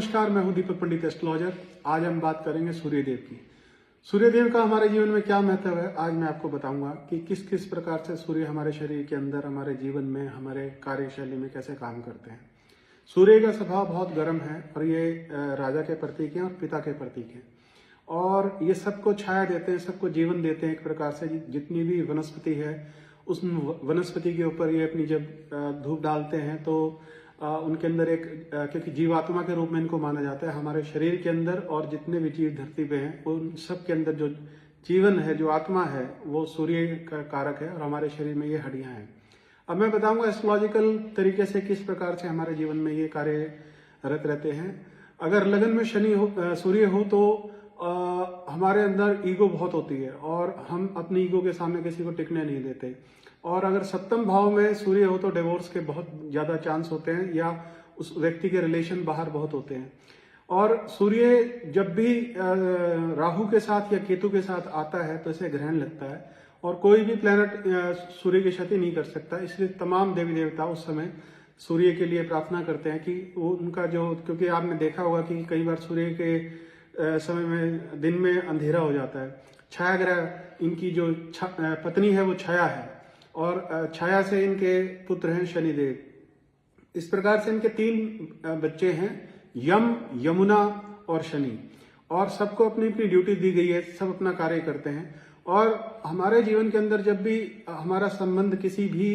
नमस्कार, मैं हूं दीपक पंडित एस्ट्रोलॉजर। आज हम बात करेंगे सूर्यदेव की। सूर्यदेव का हमारे जीवन में क्या महत्व है, आज मैं आपको बताऊंगा कि किस किस प्रकार से सूर्य हमारे शरीर के अंदर, हमारे जीवन में, हमारे कार्यशैली में कैसे काम करते हैं। सूर्य का स्वभाव बहुत गर्म है और ये राजा के प्रतीक हैं और पिता के प्रतीक हैं और ये सबको छाया देते हैं, सबको जीवन देते हैं। एक प्रकार से जितनी भी वनस्पति है उस वनस्पति के ऊपर ये अपनी जब धूप डालते हैं तो उनके अंदर एक क्योंकि जीवात्मा के रूप में इनको माना जाता है। हमारे शरीर के अंदर और जितने भी जीव धरती पे हैं उन सब के अंदर जो जीवन है, जो आत्मा है, वो सूर्य का कारक है और हमारे शरीर में ये हड्डियां हैं। अब मैं बताऊंगा एस्ट्रोलॉजिकल तरीके से किस प्रकार से हमारे जीवन में ये कार्यरत रहते हैं। अगर लगन में शनि हो, सूर्य हो तो हमारे अंदर ईगो बहुत होती है और हम अपनी ईगो के सामने किसी को टिकने नहीं देते। और अगर सप्तम भाव में सूर्य हो तो डिवोर्स के बहुत ज्यादा चांस होते हैं या उस व्यक्ति के रिलेशन बाहर बहुत होते हैं। और सूर्य जब भी राहु के साथ या केतु के साथ आता है तो इसे ग्रहण लगता है और कोई भी प्लेनेट सूर्य की क्षति नहीं कर सकता। इसलिए तमाम देवी देवता उस समय सूर्य के लिए प्रार्थना करते हैं कि वो उनका जो, क्योंकि आपने देखा होगा कि कई बार सूर्य के समय में दिन में अंधेरा हो जाता है। छाया ग्रह इनकी जो पत्नी है वो छाया है और छाया से इनके पुत्र हैं शनिदेव। इस प्रकार से इनके 3 बच्चे हैं, यम, यमुना और शनि, और सबको अपनी अपनी ड्यूटी दी गई है, सब अपना कार्य करते हैं। और हमारे जीवन के अंदर जब भी हमारा संबंध किसी भी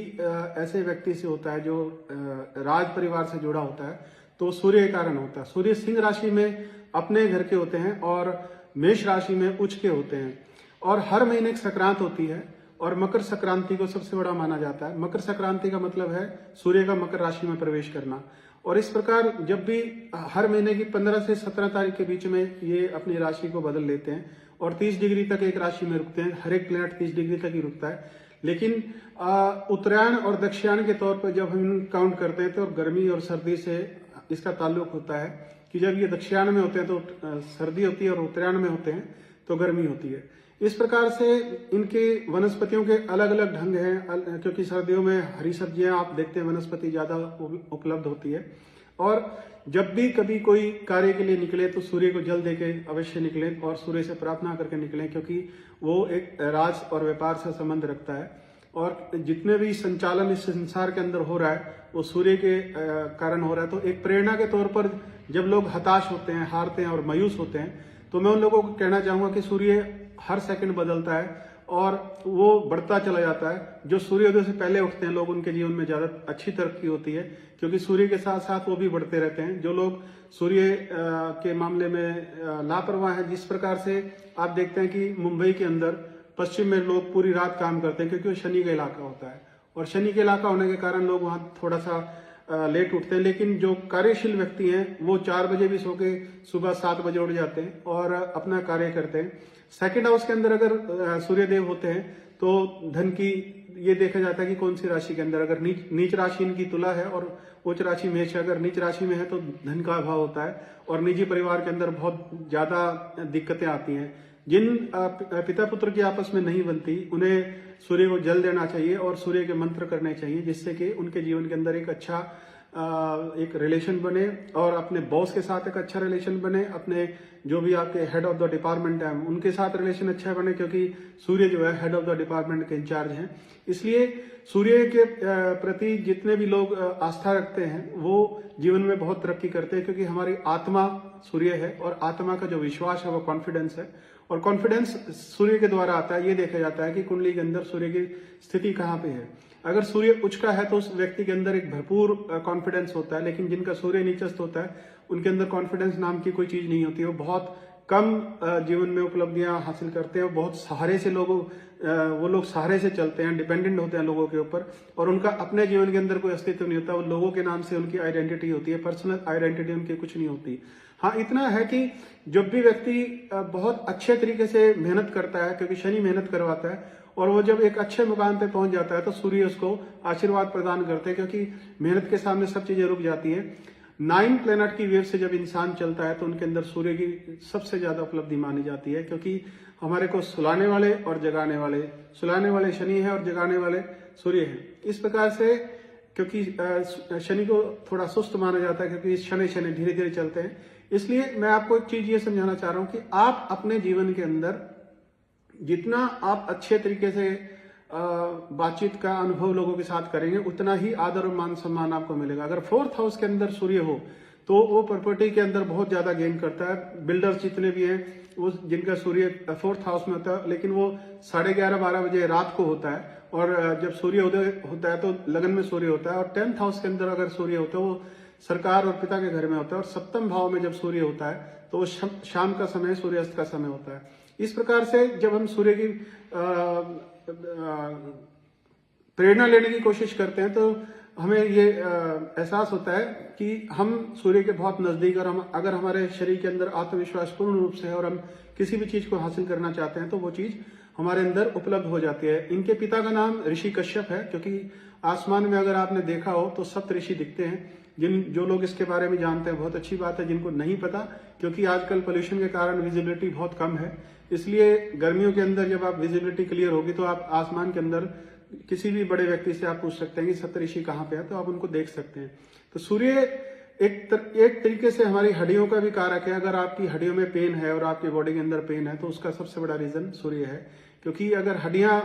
ऐसे व्यक्ति से होता है जो राज परिवार से जुड़ा होता है तो सूर्य के कारण होता है। सूर्य सिंह राशि में अपने घर के होते हैं और मेष राशि में उच्च के होते हैं और हर महीने एक संक्रांत होती है और मकर संक्रांति को सबसे बड़ा माना जाता है। मकर संक्रांति का मतलब है सूर्य का मकर राशि में प्रवेश करना। और इस प्रकार जब भी हर महीने की 15 से 17 तारीख के बीच में ये अपनी राशि को बदल लेते हैं और 30 डिग्री तक एक राशि में रुकते हैं। हर एक प्लैनेट 30 डिग्री तक ही रुकता है। लेकिन उत्तरायण और दक्षिणायन के तौर पर जब हम काउंट करते हैं तो गर्मी और सर्दी से इसका ताल्लुक होता है कि जब ये दक्षिणायन में होते हैं तो सर्दी होती है और उत्तरायण में होते हैं तो गर्मी होती है। इस प्रकार से इनके वनस्पतियों के अलग अलग ढंग हैं, क्योंकि सर्दियों में हरी सब्जियां आप देखते हैं वनस्पति ज्यादा उपलब्ध होती है। और जब भी कभी कोई कार्य के लिए निकले तो सूर्य को जल देके अवश्य निकले और सूर्य से प्रार्थना करके निकलें, क्योंकि वो एक राज और व्यापार से संबंध रखता है और जितने भी संचालन इस संसार के अंदर हो रहा है वो सूर्य के कारण हो रहा है। तो एक प्रेरणा के तौर पर जब लोग हताश होते हैं, हारते हैं और मायूस होते हैं तो मैं उन लोगों को कहना चाहूंगा कि सूर्य हर सेकंड बदलता है और वो बढ़ता चला जाता है। जो सूर्योदय से पहले उठते हैं लोग, उनके जीवन में ज्यादा अच्छी तरक्की होती है, क्योंकि सूर्य के साथ साथ वो भी बढ़ते रहते हैं। जो लोग सूर्य के मामले में लापरवाह हैं, जिस प्रकार से आप देखते हैं कि मुंबई के अंदर पश्चिम में लोग पूरी रात काम करते हैं क्योंकि वो शनि का इलाका होता है और शनि के इलाका होने के कारण लोग वहां थोड़ा सा लेट उठते हैं। लेकिन जो कार्यशील व्यक्ति हैं वो 4 बजे भी सो के सुबह 7 बजे उठ जाते हैं और अपना कार्य करते हैं। सेकंड हाउस के अंदर अगर सूर्यदेव होते हैं तो धन की ये देखा जाता है कि कौन सी राशि के अंदर, अगर नीच राशि इनकी तुला है और उच्च राशि मेष है, अगर नीच राशि में है तो धन का अभाव होता है और निजी परिवार के अंदर बहुत ज्यादा दिक्कतें आती हैं। जिन पिता पुत्र की आपस में नहीं बनती उन्हें सूर्य को जल देना चाहिए और सूर्य के मंत्र करने चाहिए, जिससे कि उनके जीवन के अंदर एक अच्छा एक रिलेशन बने और अपने बॉस के साथ एक अच्छा रिलेशन बने, अपने जो भी आपके हेड ऑफ द डिपार्टमेंट है उनके साथ रिलेशन अच्छा बने, क्योंकि सूर्य जो है हेड ऑफ द डिपार्टमेंट के इंचार्ज हैं। इसलिए सूर्य के प्रति जितने भी लोग आस्था रखते हैं वो जीवन में बहुत तरक्की करते हैं, क्योंकि हमारी आत्मा सूर्य है और आत्मा का जो विश्वास है वो कॉन्फिडेंस है और कॉन्फिडेंस सूर्य के द्वारा आता है। ये देखा जाता है कि कुंडली के अंदर सूर्य की स्थिति कहाँ पे है। अगर सूर्य उच्च का है तो उस व्यक्ति के अंदर एक भरपूर कॉन्फिडेंस होता है, लेकिन जिनका सूर्य नीचस्थ होता है उनके अंदर कॉन्फिडेंस नाम की कोई चीज नहीं होती। वो बहुत कम जीवन में उपलब्धियां हासिल करते हैं, बहुत सहारे से वो लोग सहारे से चलते हैं, डिपेंडेंट होते हैं लोगों के ऊपर और उनका अपने जीवन के अंदर कोई अस्तित्व नहीं होता। वो लोगों के नाम से उनकी आइडेंटिटी होती है, पर्सनल आइडेंटिटी उनकी कुछ नहीं होती। हाँ, इतना है कि जब भी व्यक्ति बहुत अच्छे तरीके से मेहनत करता है, क्योंकि शनि मेहनत करवाता है, और वो जब एक अच्छे मुकाम पे पहुंच जाता है तो सूर्य उसको आशीर्वाद प्रदान करते हैं, क्योंकि मेहनत के सामने सब चीजें रुक जाती है। 9 प्लेनेट की वेव से जब इंसान चलता है तो उनके अंदर सूर्य की सबसे ज्यादा उपलब्धि मानी जाती है, क्योंकि हमारे को सुलाने वाले और जगाने वाले शनि है और जगाने वाले सूर्य है। इस प्रकार से क्योंकि शनि को थोड़ा सुस्त माना जाता है, क्योंकि शनि धीरे धीरे चलते हैं, इसलिए मैं आपको एक चीज ये समझाना चाह रहा हूं कि आप अपने जीवन के अंदर जितना आप अच्छे तरीके से बातचीत का अनुभव लोगों के साथ करेंगे, उतना ही आदर और मान सम्मान आपको मिलेगा। अगर 4th हाउस के अंदर सूर्य हो तो वो प्रॉपर्टी के अंदर बहुत ज्यादा गेन करता है। बिल्डर्स जितने भी हैं वो जिनका सूर्य 4th हाउस में होता है, लेकिन वो 11:30-12 बजे रात को होता है, और जब सूर्य उदय होता है तो लगन में सूर्य होता है। और 10th हाउस के अंदर अगर सूर्य होता है वो सरकार और पिता के घर में होता है, और 7वें भाव में जब सूर्य होता है तो वो शाम का समय, सूर्यास्त का समय होता है। इस प्रकार से जब हम सूर्य की प्रेरणा लेने की कोशिश करते हैं तो हमें ये एहसास होता है कि हम सूर्य के बहुत नजदीक, और हम अगर हमारे शरीर के अंदर आत्मविश्वास पूर्ण रूप से है और हम किसी भी चीज को हासिल करना चाहते हैं तो वो चीज हमारे अंदर उपलब्ध हो जाती है। इनके पिता का नाम ऋषि कश्यप है, क्योंकि आसमान में अगर आपने देखा हो तो 7 ऋषि दिखते हैं। जो लोग इसके बारे में जानते हैं बहुत अच्छी बात है, जिनको नहीं पता, क्योंकि आजकल पोल्यूशन के कारण विजिबिलिटी बहुत कम है, इसलिए गर्मियों के अंदर जब आप विजिबिलिटी क्लियर होगी तो आप आसमान के अंदर किसी भी बड़े व्यक्ति से आप पूछ सकते हैं कि 7 ऋषि कहाँ पे है, तो आप उनको देख सकते हैं। तो सूर्य एक तरीके से हमारी हड्डियों का भी कारक है। अगर आपकी हड्डियों में पेन है और आपकी बॉडी के अंदर पेन है तो उसका सबसे बड़ा रीजन सूर्य है, क्योंकि अगर हड्डियां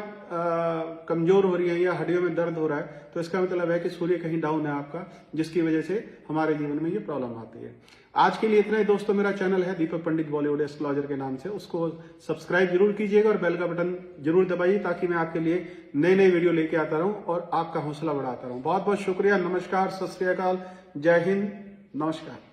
कमजोर हो रही हैं या हड्डियों में दर्द हो रहा है तो इसका मतलब है कि सूर्य कहीं डाउन है आपका, जिसकी वजह से हमारे जीवन में ये प्रॉब्लम आती है। आज के लिए इतना ही दोस्तों। मेरा चैनल है दीपक पंडित बॉलीवुड एस्ट्रोलॉजर के नाम से, उसको सब्सक्राइब जरूर कीजिएगा और बेल का बटन जरूर दबाइए, ताकि मैं आपके लिए नए नए वीडियो लेके आता रहूं और आपका हौसला बढ़ाता रहूं। बहुत बहुत शुक्रिया, नमस्कार, सत श्री अकाल, जय हिंद, नमस्कार।